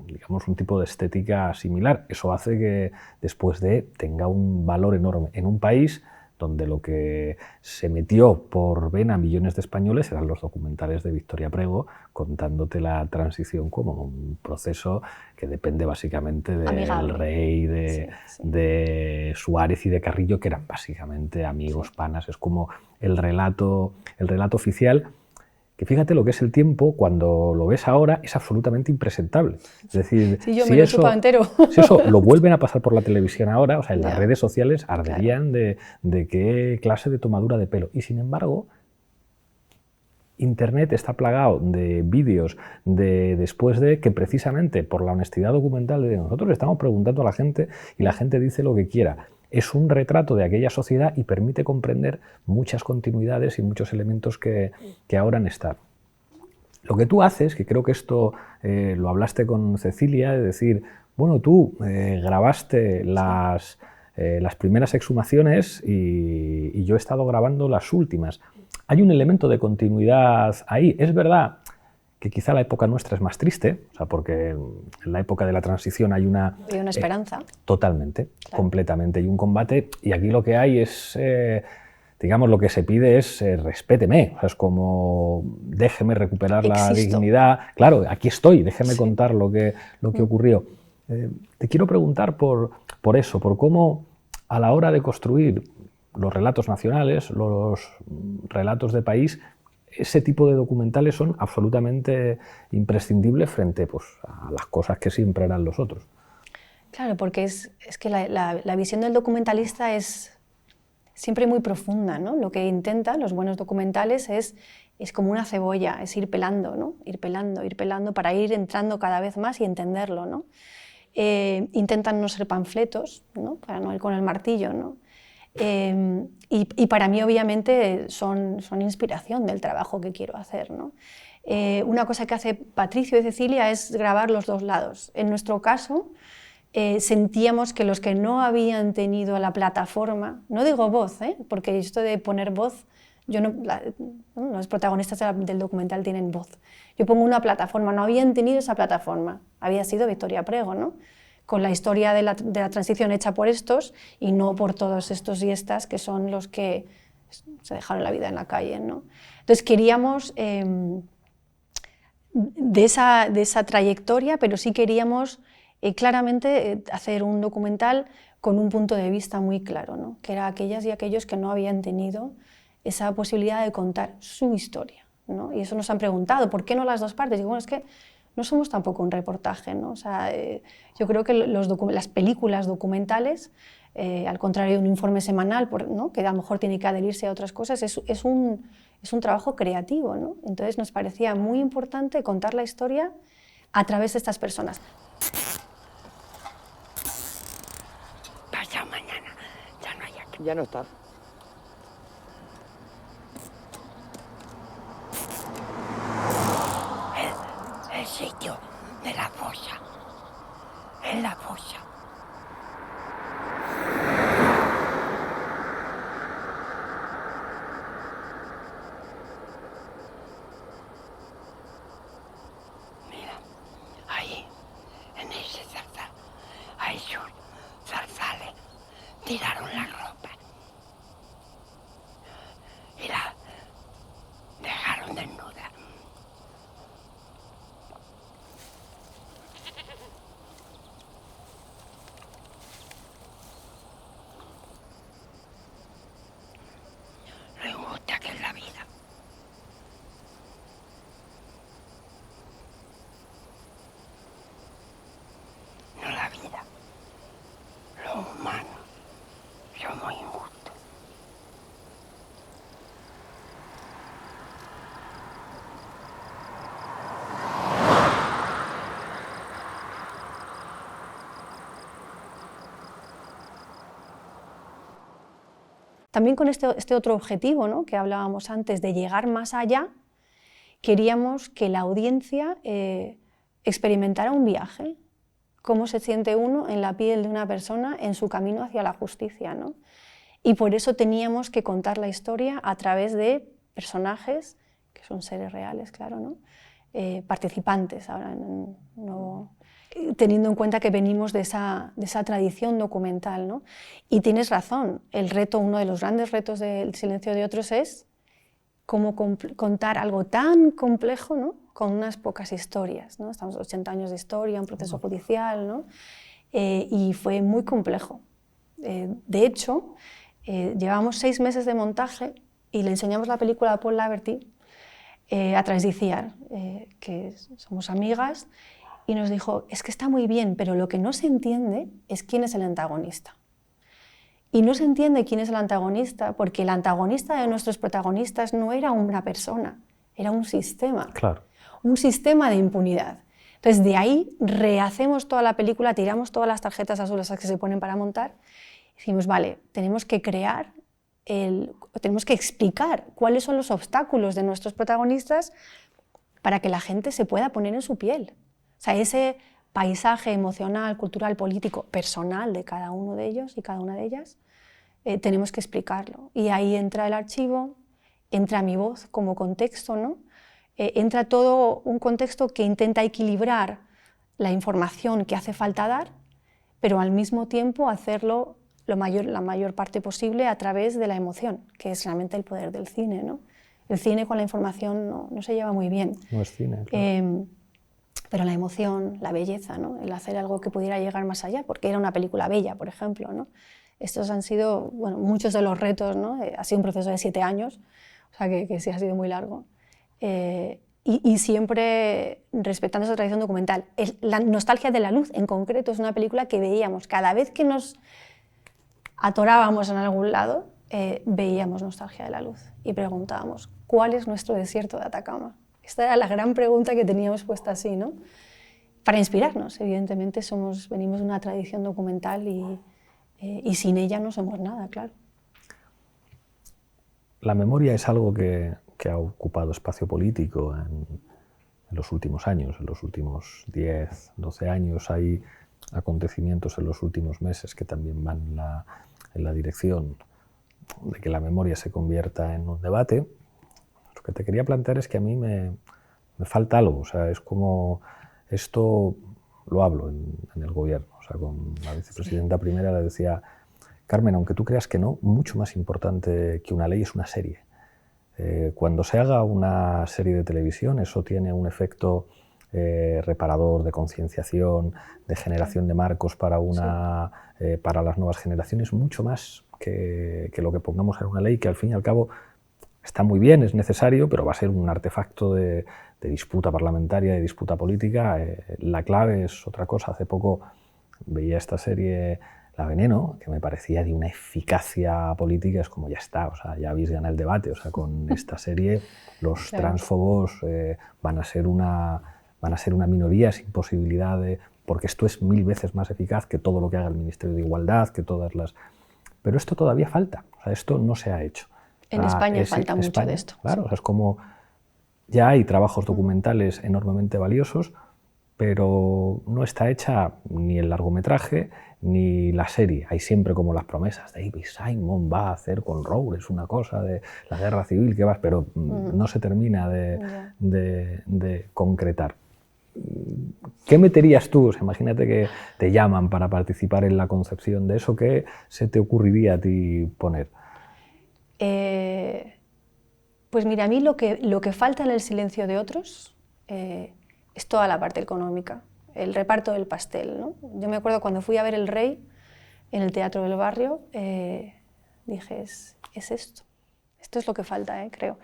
digamos, un tipo de estética similar. Eso hace que Después de tenga un valor enorme en un país donde lo que se metió por vena a millones de españoles eran los documentales de Victoria Prego, contándote la transición como un proceso que depende básicamente del rey, de Suárez y de Carrillo, que eran básicamente amigos, panas. Es como el relato oficial, que fíjate lo que es el tiempo, cuando lo ves ahora es absolutamente impresentable. Es decir, yo me lo he chupado entero. Si eso lo vuelven a pasar por la televisión ahora, o sea, en las redes sociales arderían de qué clase de tomadura de pelo. Y sin embargo, Internet está plagado de vídeos de Después de, que precisamente por la honestidad documental de nosotros le estamos preguntando a la gente y la gente dice lo que quiera. Es un retrato de aquella sociedad y permite comprender muchas continuidades y muchos elementos que ahora han estado. Lo que tú haces, que creo que esto lo hablaste con Cecilia, es decir, bueno, tú grabaste las primeras exhumaciones y yo he estado grabando las últimas. Hay un elemento de continuidad ahí. Es verdad que quizá la época nuestra es más triste, o sea, porque en la época de la transición hay una esperanza. Totalmente, completamente, y un combate, y aquí lo que hay es, digamos, lo que se pide es respéteme, o sea, es como déjeme recuperar la dignidad. Claro, aquí estoy, déjeme contar lo que ocurrió. Te quiero preguntar por eso, por cómo a la hora de construir los relatos nacionales, los relatos de país, ese tipo de documentales son absolutamente imprescindibles frente a las cosas que siempre eran los otros. Claro, porque es que la visión del documentalista es siempre muy profunda, ¿no? Lo que intentan los buenos documentales es como una cebolla, es ir pelando, ¿no? Ir pelando para ir entrando cada vez más y entenderlo, ¿no? Intentan no ser panfletos, ¿no? Para no ir con el martillo, ¿no? Y para mí, obviamente, son inspiración del trabajo que quiero hacer, ¿no? Una cosa que hace Patricio y Cecilia es grabar los dos lados. En nuestro caso, sentíamos que los que no habían tenido la plataforma, no digo voz, porque esto de poner voz, los protagonistas del documental tienen voz. Yo pongo una plataforma, no habían tenido esa plataforma, había sido Victoria Prego, ¿no? Con la historia de la transición hecha por estos y no por todos estos y estas que son los que se dejaron la vida en la calle, ¿no? Entonces queríamos de esa trayectoria, pero sí queríamos claramente hacer un documental con un punto de vista muy claro, ¿no? Que era aquellas y aquellos que no habían tenido esa posibilidad de contar su historia, ¿no? Y eso nos han preguntado, ¿por qué no las dos partes? Y bueno, es que no somos tampoco un reportaje, ¿no? O sea, yo creo que las películas documentales, al contrario de un informe semanal, ¿no? Que a lo mejor tiene que adherirse a otras cosas, es un trabajo creativo, ¿no? Entonces nos parecía muy importante contar la historia a través de estas personas. Pasado mañana, ya no hay aquí. Ya no está. El sitio de la fosa. En la fosa. Mira, ahí, en ese zarzal, esos zarzales tiraron la ropa y la dejaron desnuda. Lo injusta que es la vida. No la vida. Los humanos somos injustos. También con este otro objetivo, ¿no?, que hablábamos antes, de llegar más allá, queríamos que la audiencia experimentara un viaje, cómo se siente uno en la piel de una persona en su camino hacia la justicia, ¿no? Y por eso teníamos que contar la historia a través de personajes, que son seres reales, claro, ¿no? Participantes, ahora no, teniendo en cuenta que venimos de esa tradición documental, ¿no? Y tienes razón, uno de los grandes retos del Silencio de otros es cómo contar algo tan complejo, ¿no?, con unas pocas historias, ¿no? Estamos 80 años de historia, un proceso judicial, ¿no? Y fue muy complejo. De hecho, llevamos 6 meses de montaje y le enseñamos la película a Paul Laverty a través de ICIAR, que somos amigas, y nos dijo, es que está muy bien, pero lo que no se entiende es quién es el antagonista. Y no se entiende quién es el antagonista porque el antagonista de nuestros protagonistas no era una persona, era un sistema. Claro. Un sistema de impunidad. Entonces, de ahí rehacemos toda la película, tiramos todas las tarjetas azules que se ponen para montar, y decimos, vale, tenemos que explicar cuáles son los obstáculos de nuestros protagonistas para que la gente se pueda poner en su piel. O sea, ese paisaje emocional, cultural, político, personal de cada uno de ellos y cada una de ellas, tenemos que explicarlo. Y ahí entra el archivo, entra mi voz como contexto, ¿no? Entra todo un contexto que intenta equilibrar la información que hace falta dar, pero al mismo tiempo hacerlo la mayor parte posible a través de la emoción, que es realmente el poder del cine, ¿no? El cine con la información no se lleva muy bien. No es cine, claro. Pero la emoción, la belleza, ¿no?, el hacer algo que pudiera llegar más allá, porque era una película bella, por ejemplo, ¿no? Estos han sido, bueno, muchos de los retos, ¿no? Ha sido un proceso de 7 años, o sea que sí ha sido muy largo. Y siempre respetando esa tradición documental. La nostalgia de la luz, en concreto, es una película que veíamos cada vez que nos atorábamos en algún lado, veíamos Nostalgia de la luz y preguntábamos, ¿cuál es nuestro desierto de Atacama? Esta era la gran pregunta que teníamos puesta así, ¿no? Para inspirarnos, evidentemente venimos de una tradición documental y sin ella no somos nada, claro. La memoria es algo que ha ocupado espacio político en los últimos años, en los últimos 10, 12 años. Hay acontecimientos en los últimos meses que también van en la dirección de que la memoria se convierta en un debate. Lo que te quería plantear es que a mí me falta algo, o sea, es como esto lo hablo en el gobierno, o sea, con la vicepresidenta primera le decía, Carmen, aunque tú creas que no, mucho más importante que una ley es una serie. Cuando se haga una serie de televisión, eso tiene un efecto reparador, de concienciación, de generación de marcos para las nuevas generaciones, mucho más que lo que pongamos en una ley que al fin y al cabo está muy bien, es necesario, pero va a ser un artefacto de disputa parlamentaria, de disputa política. La clave es otra cosa. Hace poco veía esta serie La Veneno, que me parecía de una eficacia política, es como ya está, o sea, ya habéis ganado el debate, o sea, con esta serie los transfobos van a ser una minoría sin posibilidad porque esto es 1000 veces más eficaz que todo lo que haga el Ministerio de Igualdad, que todas las... Pero esto todavía falta, o sea, esto no se ha hecho. En España falta mucho de esto. Claro, sí. O sea, es como ya hay trabajos documentales enormemente valiosos, pero no está hecha ni el largometraje ni la serie. Hay siempre como las promesas, David Simon va a hacer con Roures una cosa de la guerra civil, que vas, pero no se termina de concretar. ¿qué meterías tú? O sea, imagínate que te llaman para participar en la concepción de eso, ¿qué se te ocurriría a ti poner? Pues mira, a mí lo que falta en El silencio de otros es toda la parte económica, el reparto del pastel, ¿no? Yo me acuerdo cuando fui a ver El Rey en el Teatro del Barrio, dije, es esto es lo que falta, creo.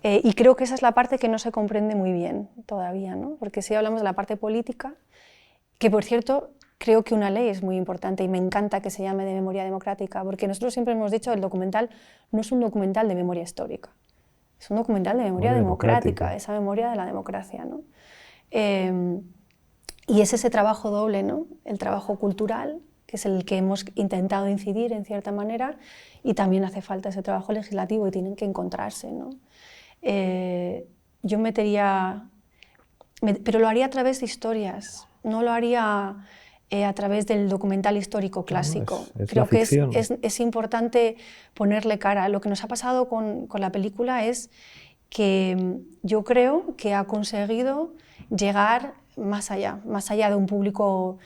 Y creo que esa es la parte que no se comprende muy bien todavía, ¿no? Porque si hablamos de la parte política, que por cierto, creo que una ley es muy importante y me encanta que se llame de memoria democrática, porque nosotros siempre hemos dicho que el documental no es un documental de memoria histórica, es un documental de memoria democrática, esa memoria de la democracia, ¿no? Y es ese trabajo doble, ¿no? El trabajo cultural, que es el que hemos intentado incidir en cierta manera, y también hace falta ese trabajo legislativo y tienen que encontrarse, ¿no? Yo metería, pero lo haría a través de historias, no lo haría a través del documental histórico clásico. Creo que es importante ponerle cara. Lo que nos ha pasado con la película es que yo creo que ha conseguido llegar más allá de un público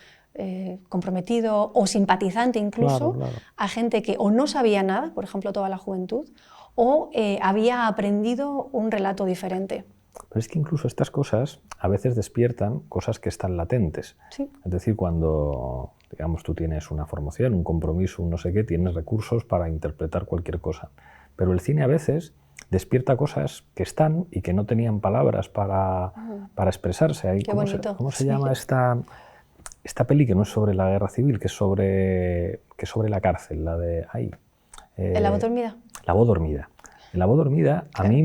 comprometido o simpatizante incluso, a gente que o no sabía nada, por ejemplo toda la juventud, o había aprendido un relato diferente. Pero es que incluso estas cosas a veces despiertan cosas que están latentes. Sí. Es decir, cuando, digamos, tú tienes una formación, un compromiso, un no sé qué, tienes recursos para interpretar cualquier cosa. Pero el cine a veces despierta cosas que están y que no tenían palabras para expresarse. Ahí, ¿cómo se llama esta peli que no es sobre la guerra civil, que es sobre la cárcel, la de ahí? ¿La voz dormida? La voz dormida. En La voz dormida, a mí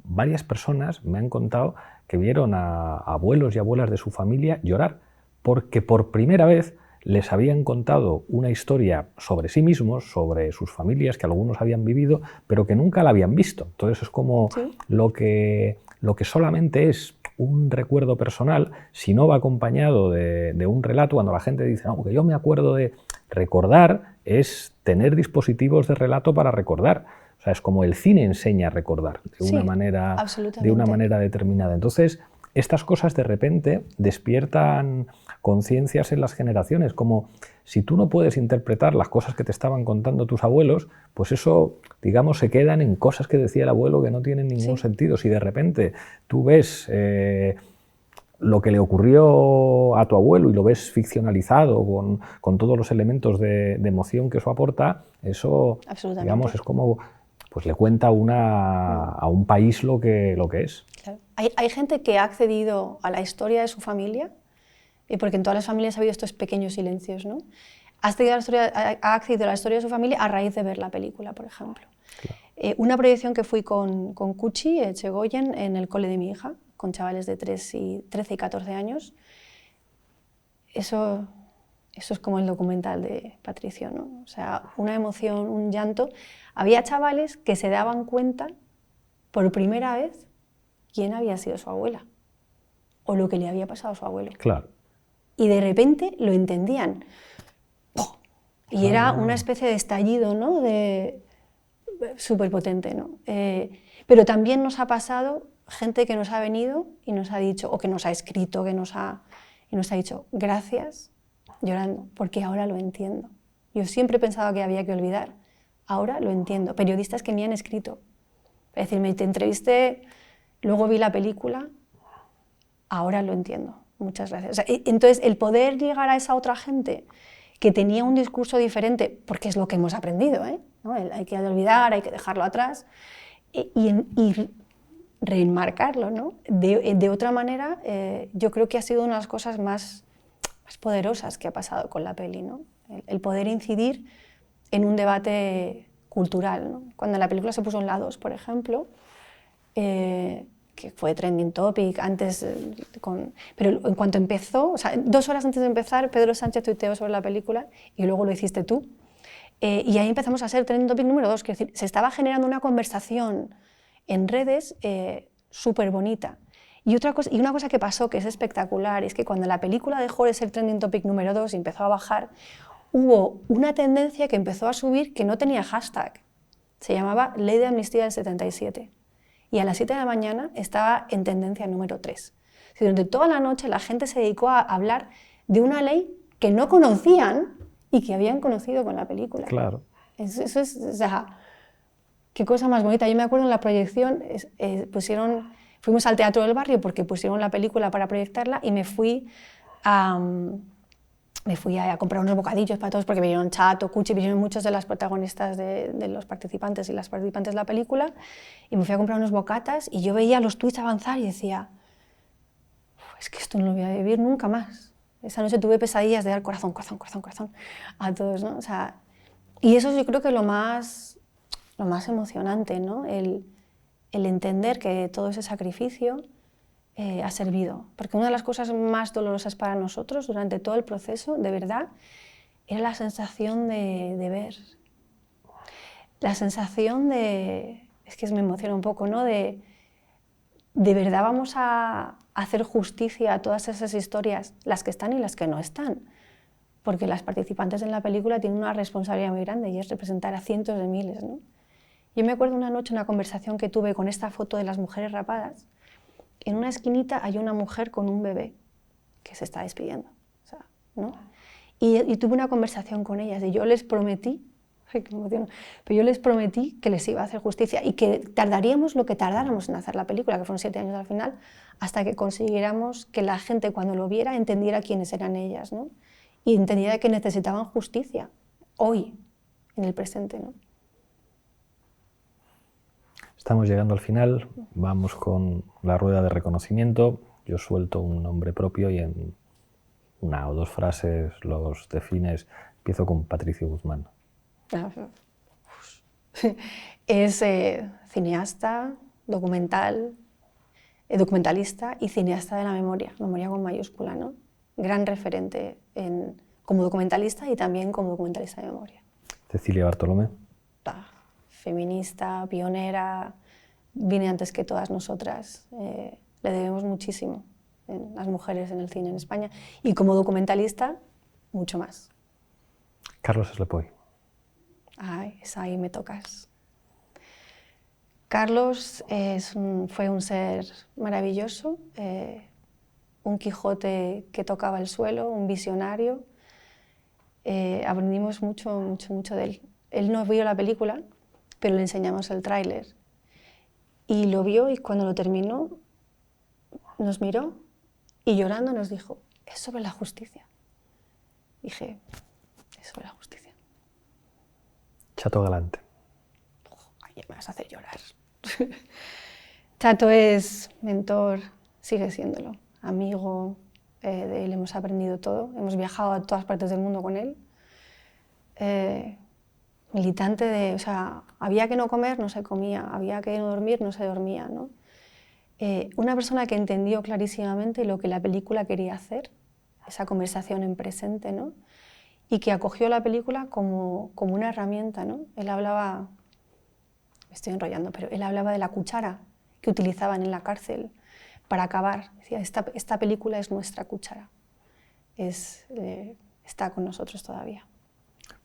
varias personas me han contado que vieron a abuelos y abuelas de su familia llorar, porque por primera vez les habían contado una historia sobre sí mismos, sobre sus familias, que algunos habían vivido, pero que nunca la habían visto. Entonces es como lo que solamente es un recuerdo personal, si no va acompañado de un relato, cuando la gente dice, no, que yo me acuerdo de recordar, es tener dispositivos de relato para recordar. O sea, es como el cine enseña a recordar de una manera determinada. Entonces, estas cosas de repente despiertan conciencias en las generaciones, como si tú no puedes interpretar las cosas que te estaban contando tus abuelos, pues eso, digamos, se quedan en cosas que decía el abuelo que no tienen ningún sentido. Si de repente tú ves lo que le ocurrió a tu abuelo y lo ves ficcionalizado con todos los elementos de emoción que eso aporta, eso, digamos, es como, pues le cuenta a un país lo que es. Claro. Hay gente que ha accedido a la historia de su familia, porque en todas las familias ha habido estos pequeños silencios, ¿no? Ha accedido a la historia de su familia a raíz de ver la película, por ejemplo. Claro. Una proyección que fui con Cuchi Echegoyen en el cole de mi hija, con chavales de 13 y 14 años, eso es como el documental de Patricio, ¿no? O sea, una emoción, un llanto. Había chavales que se daban cuenta por primera vez quién había sido su abuela o lo que le había pasado a su abuelo. Claro. Y de repente lo entendían. ¡Oh! Y era una especie de estallido, ¿no? Súper potente, ¿no? Pero también nos ha pasado gente que nos ha venido y nos ha dicho, o que nos ha escrito, y nos ha dicho gracias, llorando, porque ahora lo entiendo. Yo siempre he pensado que había que olvidar, ahora lo entiendo. Periodistas que me han escrito, es decir, me te entrevisté, luego vi la película, ahora lo entiendo, muchas gracias. O sea, entonces, el poder llegar a esa otra gente que tenía un discurso diferente, porque es lo que hemos aprendido, ¿no? Hay que olvidar, hay que dejarlo atrás, y reenmarcarlo, ¿no? De otra manera, yo creo que ha sido una de las cosas más poderosas que ha pasado con la peli, ¿no? El poder incidir en un debate cultural, ¿no? Cuando en la película se puso en la 2, por ejemplo, que fue trending topic antes, pero en cuanto empezó, o sea, 2 horas antes de empezar, Pedro Sánchez tuiteó sobre la película y luego lo hiciste tú, y ahí empezamos a ser trending topic número 2, es decir, se estaba generando una conversación en redes súper bonita. Y una cosa que pasó que es espectacular es que cuando la película dejó de ser trending topic número 2 y empezó a bajar, hubo una tendencia que empezó a subir que no tenía hashtag. Se llamaba Ley de Amnistía del 77. Y a las 7 de la mañana estaba en tendencia número 3. Durante toda la noche la gente se dedicó a hablar de una ley que no conocían y que habían conocido con la película. Claro. Eso es, o sea, qué cosa más bonita. Yo me acuerdo en la proyección, fuimos al Teatro del Barrio porque pusieron la película para proyectarla y me fui a comprar unos bocadillos para todos porque vinieron Chato, Cuchi, vinieron muchos de las protagonistas de los participantes y las participantes de la película, y me fui a comprar unos bocatas y yo veía los tweets avanzar y decía, es que esto no lo voy a vivir nunca más. Esa noche tuve pesadillas de dar corazón, corazón, corazón, corazón a todos, ¿no? O sea, y eso yo creo que es lo más emocionante, ¿no? El entender que todo ese sacrificio ha servido. Porque una de las cosas más dolorosas para nosotros durante todo el proceso, de verdad, era la sensación de ver. La sensación de... Es que me emociona un poco, ¿no? De verdad vamos a hacer justicia a todas esas historias, las que están y las que no están. Porque las participantes en la película tienen una responsabilidad muy grande y es representar a cientos de miles, ¿no? Yo me acuerdo una noche, una conversación que tuve con esta foto de las mujeres rapadas. En una esquinita hay una mujer con un bebé que se está despidiendo, o sea, ¿no? Y tuve una conversación con ellas y yo les prometí, ay, qué emoción, pero yo les prometí que les iba a hacer justicia y que tardaríamos lo que tardáramos en hacer la película, que fueron 7 años al final, hasta que consiguiéramos que la gente cuando lo viera entendiera quiénes eran ellas, ¿no? Y entendiera que necesitaban justicia hoy, en el presente, ¿no? Estamos llegando al final, vamos con la rueda de reconocimiento. Yo suelto un nombre propio y en 1 o 2 frases los defines. Empiezo con Patricio Guzmán. Es cineasta, documentalista y cineasta de la memoria con mayúscula, ¿no? Gran referente como documentalista y también como documentalista de memoria. Cecilia Bartolomé. Feminista, pionera, vine antes que todas nosotras. Le debemos muchísimo las mujeres en el cine en España y como documentalista, mucho más. Carlos Eslepoy. Ay, ahí me tocas. Carlos fue un ser maravilloso, un Quijote que tocaba el suelo, un visionario. Aprendimos mucho, mucho, mucho de él. Él no vio la película, pero le enseñamos el tráiler. Y lo vio y cuando lo terminó nos miró y llorando nos dijo, es sobre la justicia. Dije, es sobre la justicia. Chato Galante. Ay, ya me vas a hacer llorar. Chato es mentor, sigue siéndolo, amigo, de él hemos aprendido todo, hemos viajado a todas partes del mundo con él. Militante o sea, había que no comer, no se comía, había que no dormir, no se dormía, ¿no? Una persona que entendió clarísimamente lo que la película quería hacer, esa conversación en presente, ¿no? Y que acogió la película como una herramienta, ¿no? Él hablaba, me estoy enrollando, pero él hablaba de la cuchara que utilizaban en la cárcel para acabar. Decía, esta película es nuestra cuchara, está con nosotros todavía.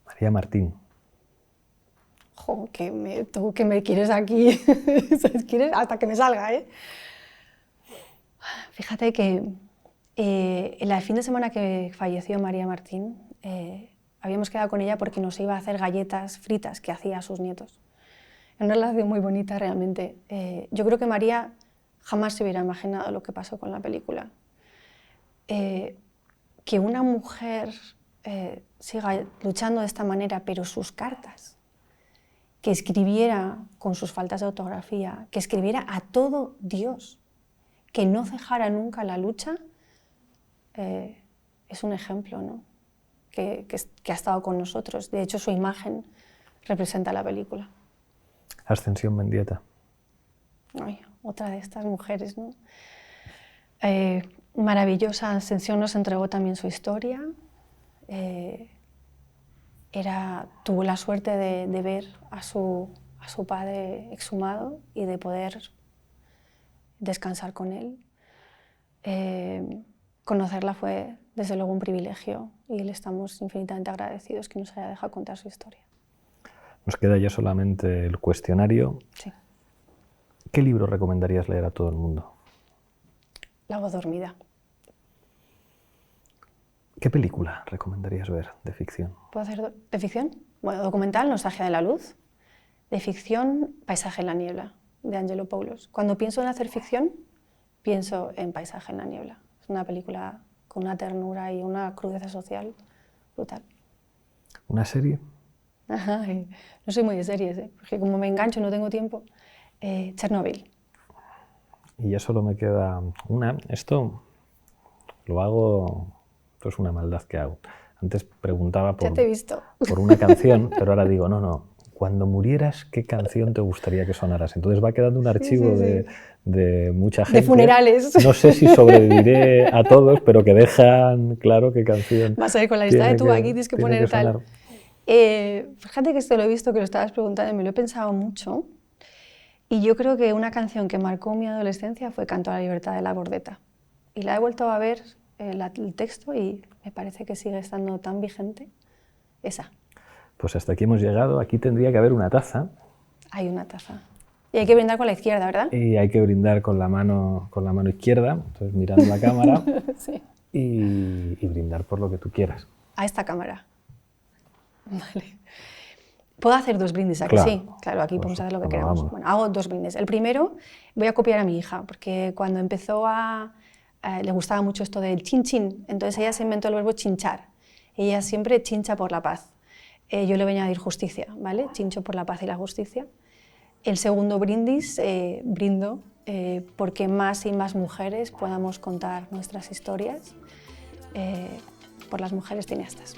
María Martín. Jo, tú que me quieres aquí, quieres hasta que me salga, ¿eh? Fíjate que el fin de semana que falleció María Martín, habíamos quedado con ella porque nos iba a hacer galletas fritas que hacía a sus nietos. Era una relación muy bonita realmente. Yo creo que María jamás se hubiera imaginado lo que pasó con la película. Que una mujer siga luchando de esta manera, pero sus cartas, que escribiera con sus faltas de ortografía, que escribiera a todo Dios, que no cejara nunca la lucha, es un ejemplo, ¿no? que ha estado con nosotros. De hecho, su imagen representa la película. Ascensión Mendieta. Ay, otra de estas mujeres, ¿no? Maravillosa. Ascensión nos entregó también su historia. Tuvo la suerte de ver a su padre exhumado y de poder descansar con él. Conocerla fue desde luego un privilegio y le estamos infinitamente agradecidos que nos haya dejado contar su historia. Nos queda ya solamente el cuestionario. Sí. ¿Qué libro recomendarías leer a todo el mundo? la hago dormida. ¿Qué película recomendarías ver de ficción? ¿Puedo hacer de ficción? Bueno, documental, Nostalgia de la luz. De ficción, Paisaje en la niebla, de Angelo Poulos. Cuando pienso en hacer ficción, pienso en Paisaje en la niebla. Es una película con una ternura y una crudeza social brutal. ¿Una serie? Ajá, no soy muy de series, porque como me engancho y no tengo tiempo. Chernobyl. Y ya solo me queda una. Esto lo hago, esto es una maldad que hago. Antes preguntaba Ya te he visto. por una canción, pero ahora digo, no, cuando murieras, ¿qué canción te gustaría que sonaras? Entonces va quedando un archivo de mucha gente. De funerales. No sé si sobreviviré a todos, pero que dejan claro qué canción. Vas a ver, con la lista de tú aquí tienes que poner tal. Fíjate que esto lo he visto, que lo estabas preguntando y me lo he pensado mucho. Y yo creo que una canción que marcó mi adolescencia fue Canto a la libertad de La Bordeta. Y la he vuelto a ver, el texto, y me parece que sigue estando tan vigente. Esa. Pues hasta aquí hemos llegado. Aquí tendría que haber una taza. Hay una taza. Y hay que brindar con la izquierda, ¿verdad? Y hay que brindar con la mano izquierda, entonces mirando la cámara. Sí. Y brindar por lo que tú quieras. A esta cámara. Vale. ¿Puedo hacer dos brindis aquí? Claro. Sí, claro, aquí podemos hacer lo que queramos. Vamos. Bueno, hago dos brindis. El primero, voy a copiar a mi hija, porque cuando empezó le gustaba mucho esto del chin chin, entonces ella se inventó el verbo chinchar. Ella siempre chincha por la paz. Yo le voy a añadir justicia, ¿vale? Chincho por la paz y la justicia. El segundo brindis, brindo porque más y más mujeres podamos contar nuestras historias por las mujeres cineastas.